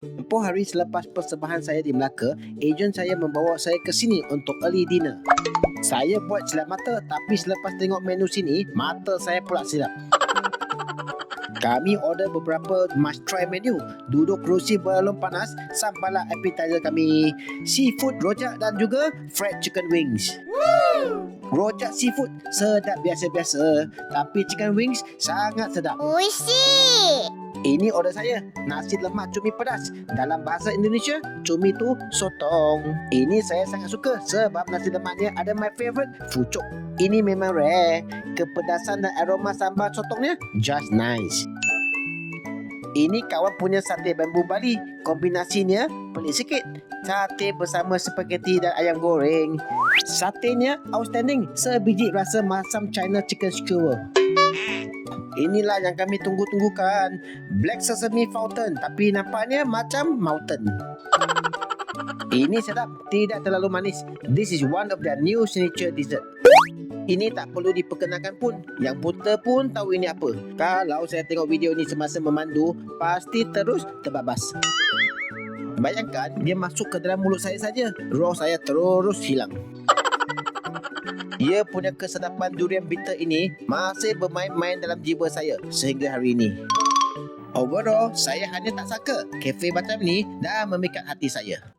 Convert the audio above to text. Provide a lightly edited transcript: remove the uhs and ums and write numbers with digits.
Tempoh hari selepas persembahan saya di Melaka, ejen saya membawa saya ke sini untuk early dinner. Saya buat silap mata, tapi selepas tengok menu sini, mata saya pula silap. Kami order beberapa must try menu. Duduk kerusi belum panas, sambalah appetizer kami, seafood rojak dan juga fried chicken wings. Rojak seafood sedap biasa-biasa, tapi chicken wings sangat sedap. Oishi! Ini order saya, nasi lemak cumi pedas. Dalam bahasa Indonesia, cumi tu sotong. Ini saya sangat suka sebab nasi lemaknya ada my favourite, fucuk. Ini memang rare. Kepedasan dan aroma sambal sotongnya just nice. Ini kawan punya sate bambu Bali. Kombinasinya pelik sikit. Sate bersama spaghetti dan ayam goreng. Satenya outstanding. Sebiji rasa masam China chicken skewer. Inilah yang kami tunggu-tunggukan. Black sesame fountain, tapi nampaknya macam mountain. Ini sedap, tidak terlalu manis. This is one of their new signature dessert. Ini tak perlu diperkenalkan pun. Yang buta pun tahu ini apa. Kalau saya tengok video ini semasa memandu, pasti terus terbabas. Bayangkan dia masuk ke dalam mulut saya saja, roh saya terus hilang. Dia punya kesedapan durian bitter ini masih bermain-main dalam jiwa saya sehingga hari ini. Overall, saya hanya tak sangka kafe macam ni dah memikat hati saya.